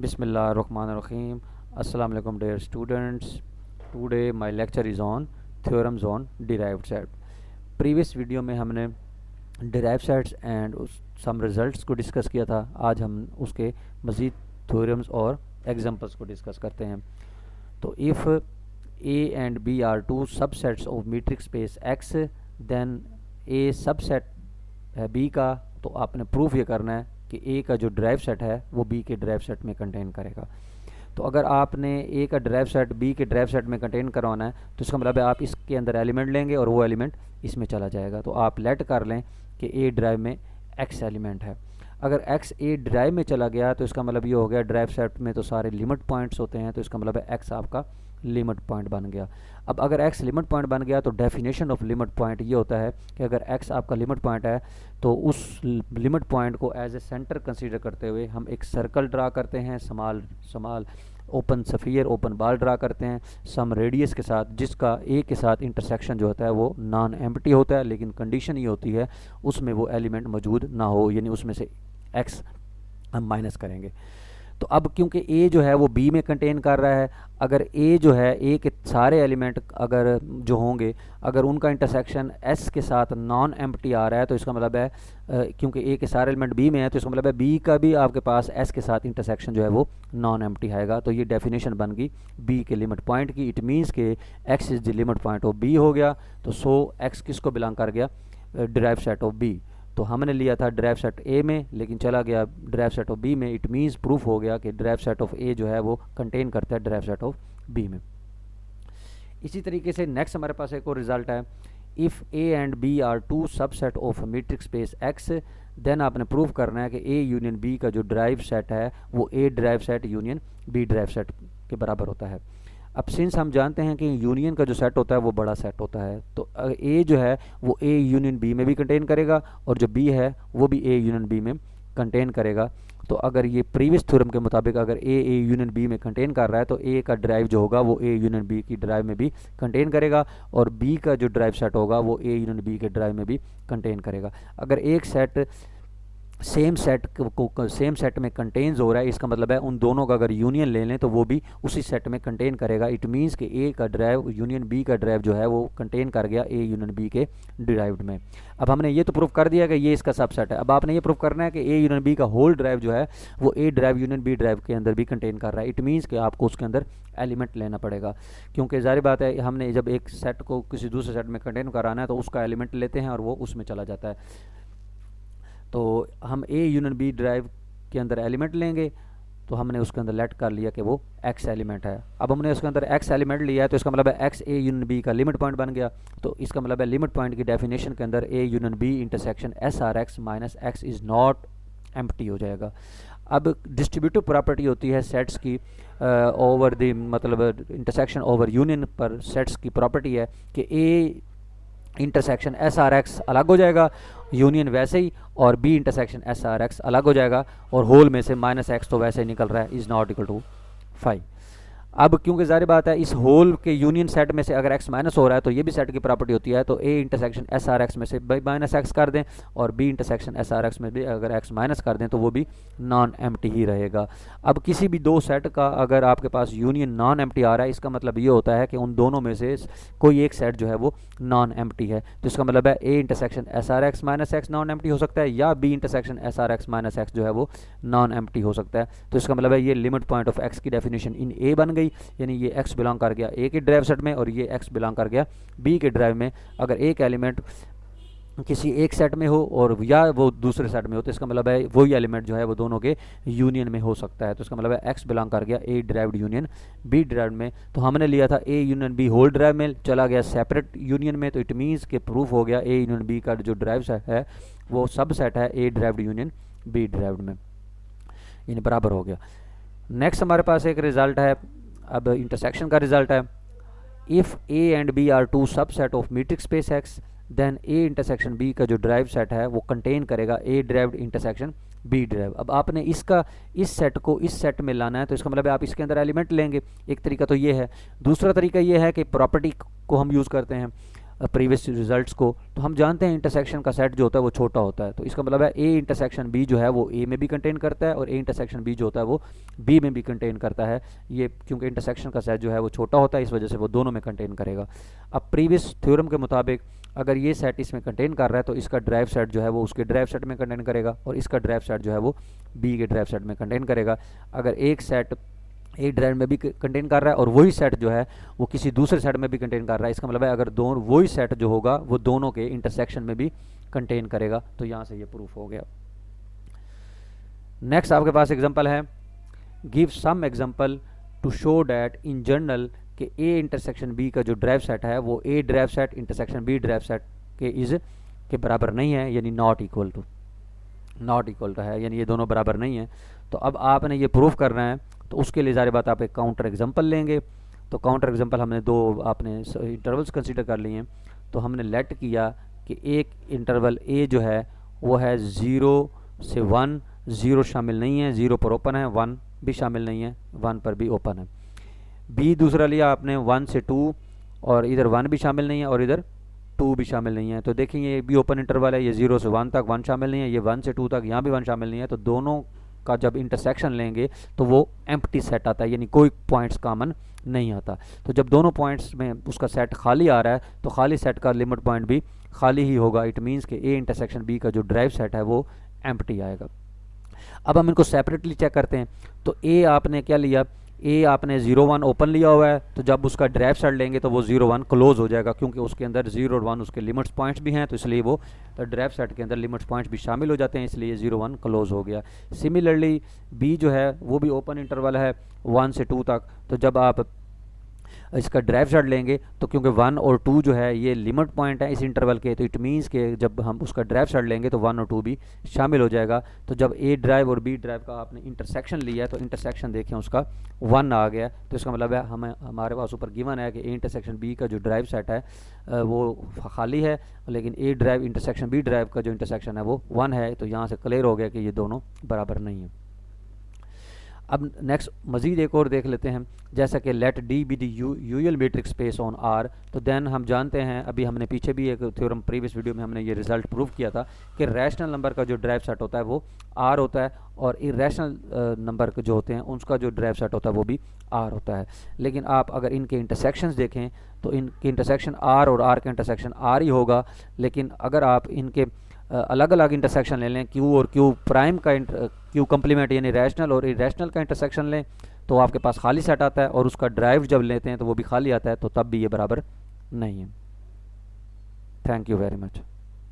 Bismillahirrahmanirrahim. Assalamu alaikum dear students. Today my lecture is on theorems on derived set. Previous video में हमने derived sets and some results को discuss किया था. आज हम उसके मज़ीद थ्योरम्स और एग्जांपल्स को डिस्कस करते हैं. तो if A and B are two subsets of metric space X, then A subset है B का, तो आपने प्रूफ ये करना है कि A का जो ड्राइव सेट है वो B के ड्राइव सेट में कंटेन करेगा. तो अगर आपने A का ड्राइव सेट B के ड्राइव सेट में कंटेन करवाना है तो इसका मतलब है आप इसके अंदर एलिमेंट लेंगे और वो एलिमेंट इसमें चला जाएगा. तो आप लेट कर लें कि A ड्राइव में X एलिमेंट है. अगर X A ड्राइव में चला गया तो इसका मतलब ये हो गया ड्राइव सेट में तो सारे लिमिट पॉइंट्स होते हैं, तो इसका मतलब है X आपका लिमिट पॉइंट बन गया. अब अगर X लिमिट पॉइंट बन गया तो डेफिनेशन ऑफ लिमिट पॉइंट ये होता है कि अगर X आपका लिमिट पॉइंट है तो उस लिमिट पॉइंट को एज ए सेंटर कंसीडर करते हुए हम एक सर्कल ड्रा करते हैं, समाल open sphere open ball draw करते हैं सम रेडियस के साथ, जिसका A के साथ इंटरसेक्शन जो होता है वो नॉन एम्प्टी होता है, लेकिन कंडीशन ये होती है उसमें वो एलिमेंट मौजूद ना हो, यानी उसमें से X हम माइनस करेंगे. तो अब क्योंकि A जो है वो B में कंटेन कर रहा है, अगर A जो है A के सारे एलिमेंट अगर जो होंगे अगर उनका इंटरसेक्शन S के साथ नॉन एम्प्टी आ रहा है तो इसका मतलब है क्योंकि A के सारे एलिमेंट B में है तो इसका मतलब है B का भी आपके पास S के साथ इंटरसेक्शन जो है वो नॉन एम्प्टी आएगा. तो ये डेफिनेशन बन गई B के लिमिट पॉइंट की. इट मीन्स के X is the limit point of B हो गया. तो सो X किसको बिलोंग कर गया? Derive set of B. तो हमने लिया था ड्राइव सेट A में लेकिन चला गया ड्राइव सेट ऑफ B में. इट मीन्स प्रूफ हो गया कि ड्राइव सेट ऑफ A जो है वो कंटेन करता है ड्राइव सेट ऑफ B में. इसी तरीके से नेक्स्ट हमारे पास एक और रिजल्ट है. If A and B are two subset of metric space X, then आपने प्रूफ करना है कि A यूनियन B का जो ड्राइव सेट है वो A drive set union B drive set के बराबर होता है. अब सिंस हम जानते हैं कि यूनियन का जो सेट होता है वो बड़ा सेट होता है, तो A जो है वो A यूनियन B में भी कंटेन करेगा और जो B है वो भी A यूनियन B में कंटेन करेगा. तो अगर ये प्रीवियस थ्योरम के मुताबिक अगर A यूनियन B में कंटेन कर रहा है तो A का ड्राइव जो होगा वो A यूनियन B की ड्राइव में भी कंटेन करेगा और B का जो ड्राइव सेट होगा वो A यूनियन B के ड्राइव में भी कंटेन करेगा. अगर एक सेट सेम सेट में कंटेन्स हो रहा है इसका मतलब है उन दोनों का अगर यूनियन ले लें तो वो भी उसी सेट में कंटेन करेगा. इट मीन्स कि A का ड्राइव यूनियन B का ड्राइव जो है वो कंटेन कर गया A यूनियन B के डिराइव्ड में. अब हमने ये तो प्रूफ कर दिया कि ये इसका सबसेट है. अब आपने ये प्रूफ करना है कि A यूनियन B का होल ड्राइव जो है वो A drive union B drive के अंदर भी कंटेन कर रहा है. इट मीन्स कि आपको उसके अंदर एलिमेंट लेना पड़ेगा, क्योंकि ज़ाहिर बात है हमने जब एक सेट को किसी दूसरे सेट में कंटेन कराना है तो उसका एलिमेंट लेते हैं और वो उसमें चला जाता है. तो हम A यूनियन B ड्राइव के अंदर एलिमेंट लेंगे तो हमने उसके अंदर लेट कर लिया कि वो X एलिमेंट है. अब हमने उसके अंदर X एलिमेंट लिया है तो इसका मतलब है X A यूनियन B का लिमिट पॉइंट बन गया. तो इसका मतलब है लिमिट पॉइंट की डेफिनेशन के अंदर A union B intersection SRX minus X is not empty हो जाएगा. अब डिस्ट्रीब्यूटिव प्रॉपर्टी होती है सेट्स की ओवर द मतलब इंटरसेक्शन ओवर यूनियन पर सेट्स की प्रॉपर्टी है कि A इंटरसेक्शन SRX अलग हो जाएगा यूनियन वैसे ही और B इंटरसेक्शन SRX अलग हो जाएगा और होल में से माइनस एक्स तो वैसे ही निकल रहा है इज़ नॉट इक्वल टू 5. अब क्योंकि ज़ाहिर बात है इस होल के यूनियन सेट में से अगर x माइनस हो रहा है तो ये भी सेट की प्रॉपर्टी होती है, तो A इंटरसेक्शन SRX में से माइनस एक्स कर दें और B इंटरसेक्शन SRX में भी अगर x माइनस कर दें तो वो भी नॉन एम्प्टी ही रहेगा. अब किसी भी दो सेट का अगर आपके पास यूनियन नॉन एम्प्टी आ रहा है इसका मतलब ये होता है कि उन दोनों में से कोई एक सेट जो है वो नॉन एम्प्टी है. तो इसका मतलब है A intersection SRX minus x non empty हो सकता है या B intersection SRX minus x जो है वो नॉन एम्प्टी हो सकता है. तो इसका मतलब है ये लिमिट पॉइंट ऑफ x की डेफिनेशन इन A बन गई, यानी ये x बिलोंग कर गया A के ड्राइव सेट में और ये x बिलोंग कर गया B के ड्राइव में. अगर एक एलिमेंट किसी एक सेट में हो और या वो दूसरे सेट में हो तो इसका मतलब है वही एलिमेंट जो है वो दोनों के यूनियन में हो सकता है. तो इसका मतलब है x बिलोंग कर गया A derived union B derived में. तो हमने लिया था A union B whole derived में, चला गया सेपरेट यूनियन में. तो इट मीन्स के प्रूफ हो गया A यूनियन B का जो ड्राइव सेट है वो सब सेट है A derived union B derived में, यानी बराबर हो गया. नेक्स्ट हमारे पास एक रिजल्ट है, अब इंटरसेक्शन का रिजल्ट है. If A and B are two subset of metric space X, then A intersection B का जो ड्राइव सेट है वो कंटेन करेगा A derived intersection B drive. अब आपने इसका इस सेट को इस सेट में लाना है तो इसका मतलब है आप इसके अंदर एलिमेंट लेंगे. एक तरीका तो ये है. दूसरा तरीका ये है कि प्रॉपर्टी को हम यूज़ करते हैं प्रीवियस रिजल्ट्स को, तो हम जानते हैं इंटरसेक्शन का सेट जो होता है वो छोटा होता है। तो इसका मतलब है ए इंटरसेक्शन बी जो है वो ए में भी कंटेन करता है और ए इंटरसेक्शन बी जो होता है वो बी में भी कंटेन करता है। ये क्योंकि इंटरसेक्शन का सेट जो है वो छोटा होता है, इस वजह से वो दोनों में कंटेन करेगा। अब प्रीवियस थ्योरम के मुताबिक अगर ये सेट इसमें कंटेन कर रहा है तो इसका ड्राइव सेट जो है वो उसके ड्राइव सेट में कंटेन करेगा और इसका ड्राइव सेट जो है वो बी के ड्राइव सेट में कंटेन करेगा। अगर एक सेट एक ड्राइव में भी कंटेन कर रहा है और वही सेट जो है वो किसी दूसरे सेट में भी कंटेन कर रहा है, इसका मतलब है अगर दोनों वही सेट जो होगा वो दोनों के इंटरसेक्शन में भी कंटेन करेगा। तो यहाँ से ये प्रूफ हो गया। नेक्स्ट आपके पास एग्जांपल है, give some example to show that in general कि ए इंटरसेक्शन बी का जो ड्राइव सेट है वो A drive set intersection B drive set के बराबर नहीं है, यानी नॉट इक्वल टू है, यानी ये दोनों बराबर नहीं है। तो अब आपने ये प्रूफ करना है, तो उसके लिए ज़ाहिर बात आप एक काउंटर एग्जांपल लेंगे। तो काउंटर एग्जांपल हमने दो आपने इंटरवल्स कंसीडर कर लिए हैं। तो हमने लेट किया कि एक इंटरवल ए जो है वो है 0 से 1, 0 शामिल नहीं है, 0 पर ओपन है, 1 भी शामिल नहीं है, 1 पर भी ओपन है। बी दूसरा लिया आपने 1 से 2 और इधर 1 भी शामिल नहीं है और इधर 2 भी शामिल नहीं है। तो देखेंगे ये भी ओपन इंटरवल है, ये 0 से 1 तक 1 शामिल नहीं है, ये 1 से 2 तक यहाँ भी 1 शामिल नहीं है। तो दोनों का जब इंटरसेक्शन लेंगे तो वो एम्प्टी सेट आता है, यानी कोई पॉइंट्स कॉमन नहीं आता। तो जब दोनों पॉइंट्स में उसका सेट खाली आ रहा है तो खाली सेट का लिमिट पॉइंट भी खाली ही होगा। इट मीन्स कि ए इंटरसेक्शन बी का जो ड्राइव सेट है वो एम्प्टी आएगा। अब हम इनको सेपरेटली चेक करते हैं। तो ए आपने क्या लिया, ए आपने 0 1 ओपन लिया हुआ है, तो जब उसका ड्राइव सेट लेंगे तो वो 0 1 क्लोज हो जाएगा, क्योंकि उसके अंदर 0 और 1 उसके लिमिट्स पॉइंट्स भी हैं, तो इसलिए वो ड्राइव सेट के अंदर लिमिट्स पॉइंट्स भी शामिल हो जाते हैं, इसलिए 0 1 क्लोज हो गया। सिमिलरली बी जो है वो भी ओपन इंटरवल है 1 से 2 तक। तो जब आप इसका ड्राइव सेट लेंगे तो क्योंकि 1 और 2 जो है ये लिमिट पॉइंट है इस इंटरवल के, तो इट मीन्स के जब हम उसका ड्राइव सेट लेंगे तो 1 और 2 भी शामिल हो जाएगा। तो जब ए ड्राइव और बी ड्राइव का आपने इंटरसेक्शन लिया तो इंटरसेक्शन देखें उसका 1 आ गया। तो इसका मतलब है हमारे पास ऊपर गिवन है कि ए इंटरसेक्शन बी का जो ड्राइव सेट है वो खाली है, लेकिन ए ड्राइव इंटरसेक्शन बी ड्राइव का जो इंटरसेक्शन है वो 1 है। तो यहाँ से क्लियर हो गया कि ये दोनों बराबर नहीं है। अब नेक्स्ट मजीद एक और देख लेते हैं, जैसा कि let D be the usual metrics space on R. तो देन हम जानते हैं, अभी हमने पीछे भी एक थ्योरम प्रीवियस वीडियो में हमने ये रिजल्ट प्रूव किया था कि रैशनल नंबर का जो ड्राइव सेट होता है वो आर होता है और इरेशनल नंबर जो होते हैं उनका जो ड्राइव सेट होता है वो भी आर होता है। लेकिन आप अगर इनके इंटरसेक्शंस देखें तो इनके इंटरसेक्शन आर और आर का इंटरसेक्शन आर ही होगा, लेकिन अगर आप इनके अलग अलग इंटरसेक्शन ले लें, क्यू और क्यू प्राइम का क्यू कम्प्लीमेंट यानी रैशनल और इरेशनल का इंटरसेक्शन लें, तो आपके पास खाली सेट आता है और उसका ड्राइव जब लेते हैं तो वो भी खाली आता है, तो तब भी ये बराबर नहीं है। Thank you very much.